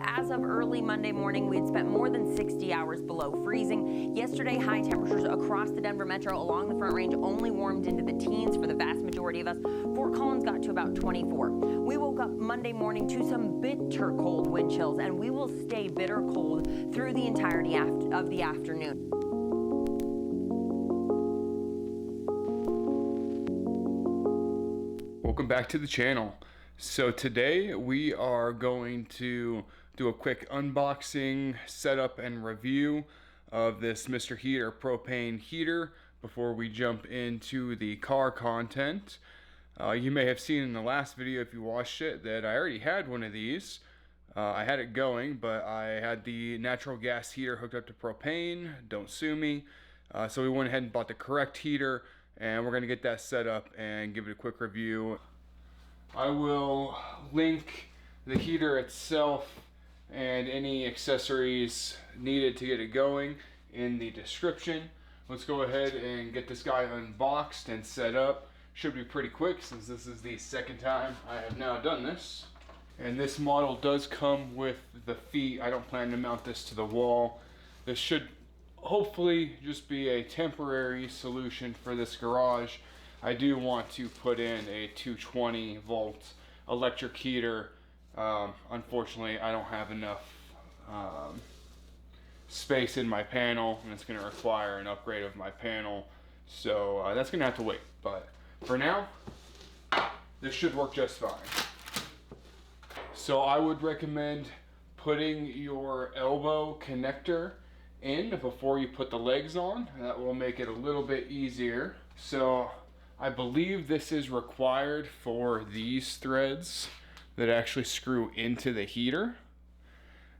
As of early Monday morning, we had spent more than 60 hours below freezing. Yesterday, high temperatures across the Denver metro along the Front Range only warmed into the teens for the vast majority of us. Fort Collins got to about 24. We woke up Monday morning to some bitter cold wind chills, and we will stay bitter cold through the entirety of the afternoon. Welcome back to the channel. So today we are going to do a quick unboxing, setup, and review of this Mr. Heater propane heater before we jump into the car content. You may have seen in the last video, if you watched it, that I already had one of these. I had it going, but I had the natural gas heater hooked up to propane. Don't sue me. So we went ahead and bought the correct heater, and we're going to get that set up and give it a quick review. I will link the heater itself and any accessories needed to get it going in the description. Let's go ahead and get this guy unboxed and set up. Should be pretty quick since this is the second time I have now done this. And this model does come with the feet. I don't plan to mount this to the wall. This should hopefully just be a temporary solution for this garage. I do want to put in a 220 volt electric heater. Unfortunately, I don't have enough space in my panel, and it's going to require an upgrade of my panel. So that's going to have to wait. But for now, this should work just fine. So I would recommend putting your elbow connector in before you put the legs on. That will make it a little bit easier. So I believe this is required for these threads that actually screw into the heater.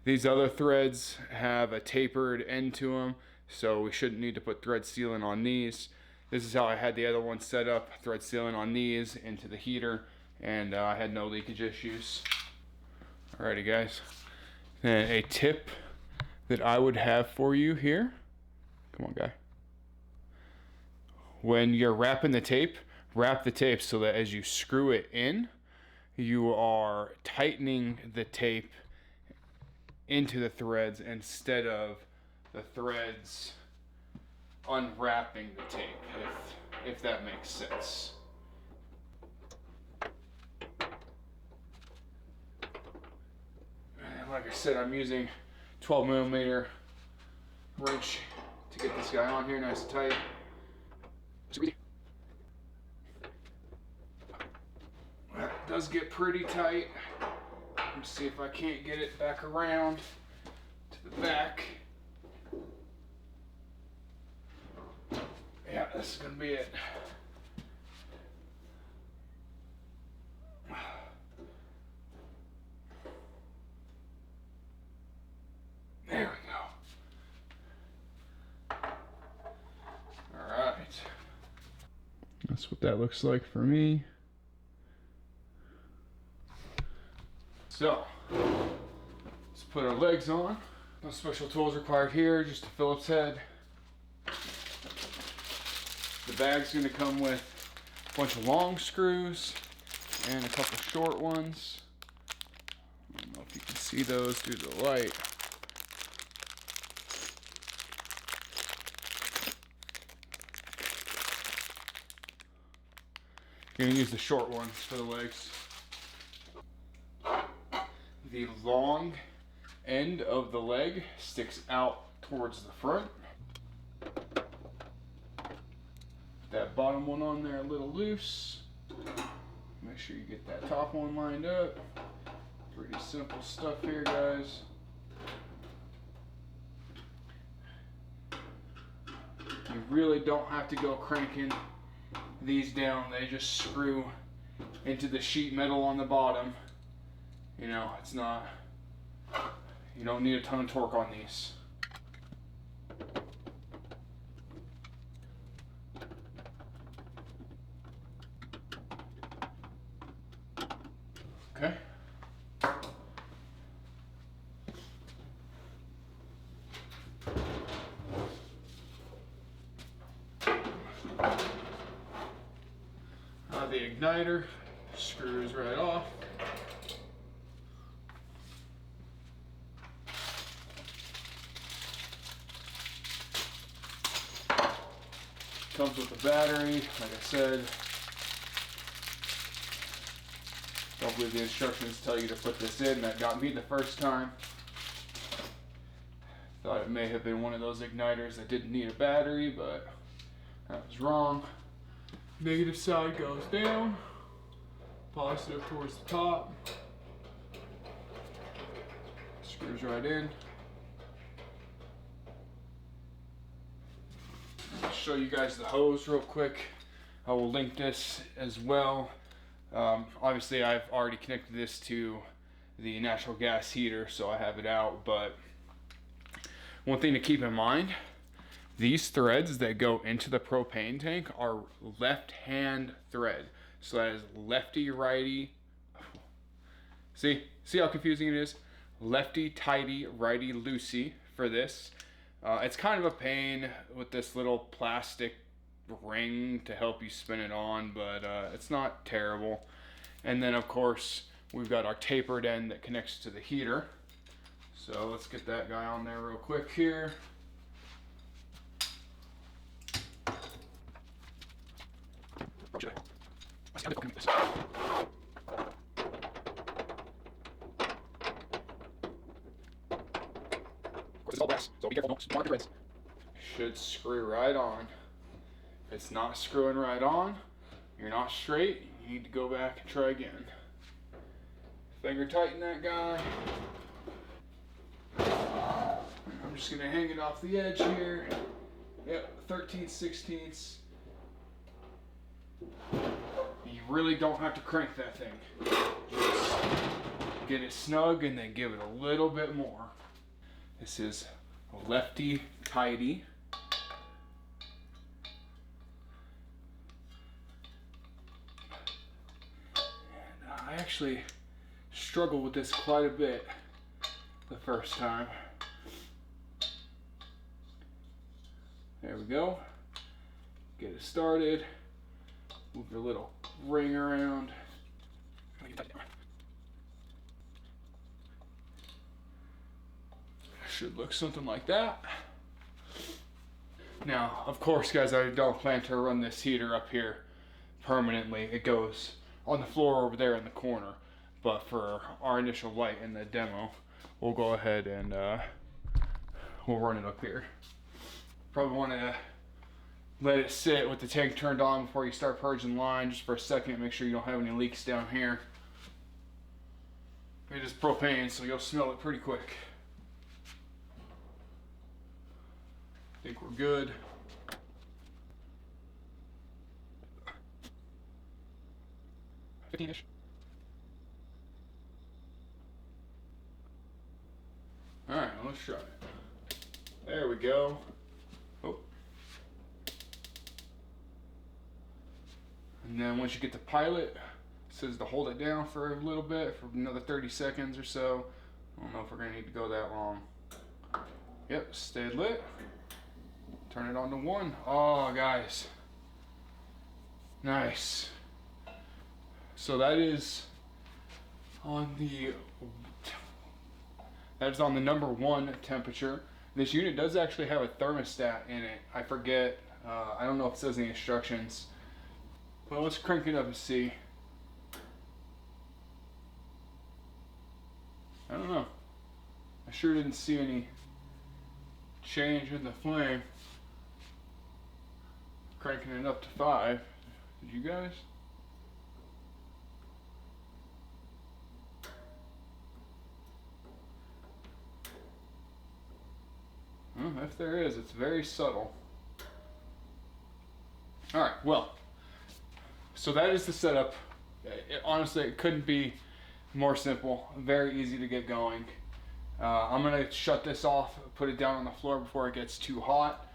These other threads have a tapered end to them, so we shouldn't need to put thread sealant on these. This is how I had the other one set up, thread sealant on these into the heater, and I had no leakage issues. Alrighty guys, and a tip that I would have for you here. Come on guy. When you're wrapping the tape, wrap the tape so that as you screw it in, you are tightening the tape into the threads instead of the threads unwrapping the tape, if that makes sense. And like I said, I'm using 12mm wrench to get this guy on here nice and tight. That does get pretty tight. Let's see if I can't get it back around to the back. Yeah, this is gonna be it. There we go. All right. That's what that looks like for me. So, let's put our legs on. No special tools required here, just a Phillips head. The bag's gonna come with a bunch of long screws and a couple short ones. I don't know if you can see those due to the light. You're gonna use the short ones for the legs. The long end of the leg sticks out towards the front. That bottom one on there a little loose. Make sure you get that top one lined up. Pretty simple stuff here, guys. You really don't have to go cranking these down. They just screw into the sheet metal on the bottom. You know, it's not, you don't need a ton of torque on these. Okay. The igniter screws right off. Comes with a battery, like I said. Don't believe the instructions tell you to put this in. That got me the first time. Thought it may have been one of those igniters that didn't need a battery, but that was wrong. Negative side goes down, positive towards the top. Screws right in. I'll show you guys the hose real quick. I will link this as well. Obviously I've already connected this to the natural gas heater, so I have it out, but one thing to keep in mind, these threads that go into the propane tank are left-hand thread. So that is lefty-righty. See how confusing it is? Lefty-tighty, righty-loosey for this. It's kind of a pain with this little plastic ring to help you spin it on, but it's not terrible. And then of course we've got our tapered end that connects to the heater. So let's get that guy on there real quick here. It's all brass, so be careful, don't mark the threads. Should screw right on. If it's not screwing right on, you're not straight, you need to go back and try again. Finger tighten that guy. I'm just gonna hang it off the edge here. Yep, 13/16. You really don't have to crank that thing. Just get it snug and then give it a little bit more. This is lefty tighty. And I actually struggled with this quite a bit the first time. There we go. Get it started. Move your little ring around. Should look something like that. Now, of course, guys, I don't plan to run this heater up here permanently. It goes on the floor over there in the corner. But for our initial light in the demo, we'll go ahead and we'll run it up here. Probably want to let it sit with the tank turned on before you start purging line, just for a second. Make sure you don't have any leaks down here. It is propane, so you'll smell it pretty quick. I think we're good. $15-ish. Alright, let's try it. There we go. Oh. And then once you get the pilot, it says to hold it down for a little bit, for another 30 seconds or so. I don't know if we're gonna need to go that long. Yep, stayed lit. Turn it on to 1. Oh, guys. Nice. So that is on the number 1 temperature. This unit does actually have a thermostat in it. I forget, I don't know if it says in the instructions. Well, let's crank it up and see. I don't know. I sure didn't see any change in the flame. Cranking it up to 5. Did you guys? If there is, it's very subtle. Alright, well, so that is the setup. Honestly, it couldn't be more simple. Very easy to get going. I'm going to shut this off, put it down on the floor before it gets too hot.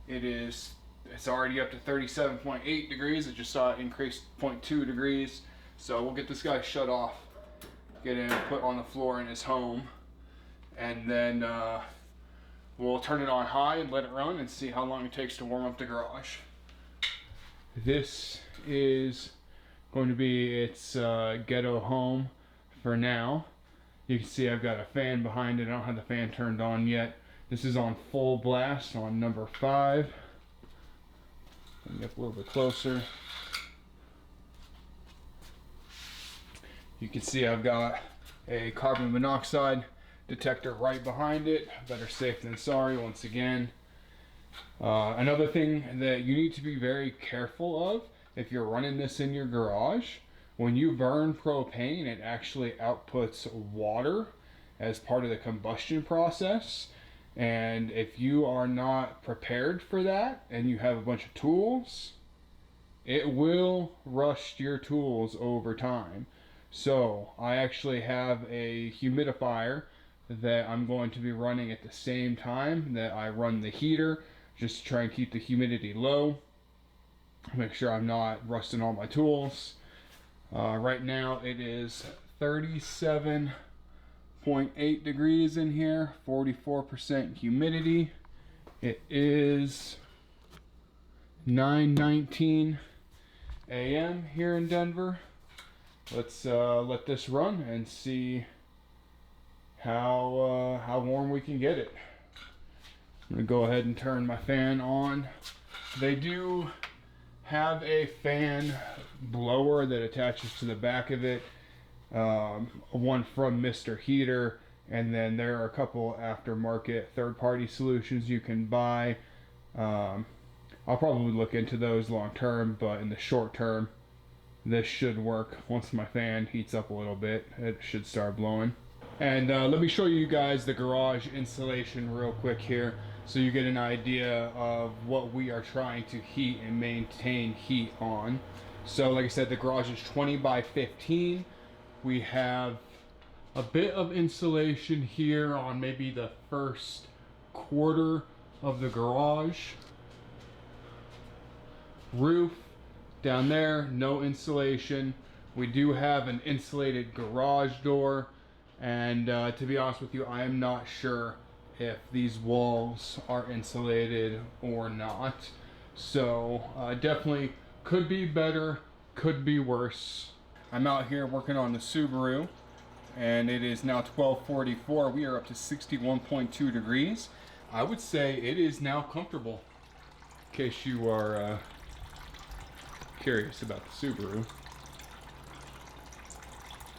It's already up to 37.8 degrees. I just saw it increase 0.2 degrees. So we'll get this guy shut off, get him put on the floor in his home, and then we'll turn it on high and let it run and see how long it takes to warm up the garage. This is going to be its ghetto home for now. You can see I've got a fan behind it. I don't have the fan turned on yet. This is on full blast on number 5. Bring it up a little bit closer. You can see I've got a carbon monoxide detector right behind it. Better safe than sorry once again. Another thing that you need to be very careful of if you're running this in your garage, when you burn propane, it actually outputs water as part of the combustion process. And if you are not prepared for that and you have a bunch of tools, it will rust your tools over time. So I actually have a humidifier that I'm going to be running at the same time that I run the heater, just to try and keep the humidity low. Make sure I'm not rusting all my tools. Right now it is 37.8 degrees in here, 44% humidity. It is 9:19 a.m. here in Denver. Let's let this run and see how warm we can get it. I'm gonna go ahead and turn my fan on. They do have a fan blower that attaches to the back of it, one from Mr. Heater, and then there are a couple aftermarket third-party solutions you can buy. I'll probably look into those long term, but in the short term, this should work. Once my fan heats up a little bit, it should start blowing. And let me show you guys the garage insulation real quick here, so you get an idea of what we are trying to heat and maintain heat on. So like I said, the garage is 20 by 15. We have a bit of insulation here on maybe the first quarter of the garage. Roof down there, no insulation. We do have an insulated garage door, and to be honest with you, I am not sure if these walls are insulated or not. So definitely could be better, could be worse. I'm out here working on the Subaru, and it is now 12:44. We are up to 61.2 degrees. I would say it is now comfortable, in case you are curious about the Subaru.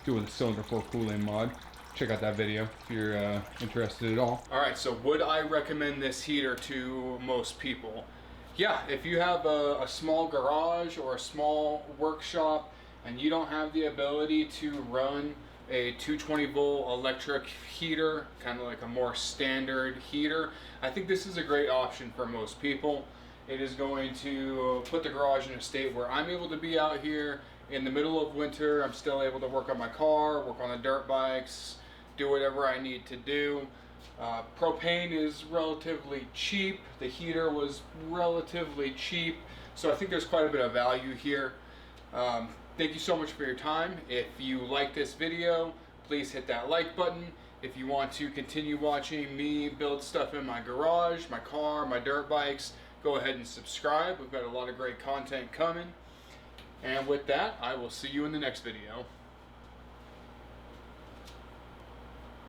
Doing the cylinder 4 cooling mod. Check out that video if you're interested at all. Alright, so would I recommend this heater to most people? Yeah, if you have a small garage or a small workshop and you don't have the ability to run a 220 volt electric heater, kind of like a more standard heater, I think this is a great option for most people. It is going to put the garage in a state where I'm able to be out here in the middle of winter. I'm still able to work on my car, work on the dirt bikes, do whatever I need to do. Propane is relatively cheap. The heater was relatively cheap. So I think there's quite a bit of value here. Thank you so much for your time. If you like this video, please hit that like button. If you want to continue watching me build stuff in my garage, my car, my dirt bikes, go ahead and subscribe. We've got a lot of great content coming. And with that, I will see you in the next video.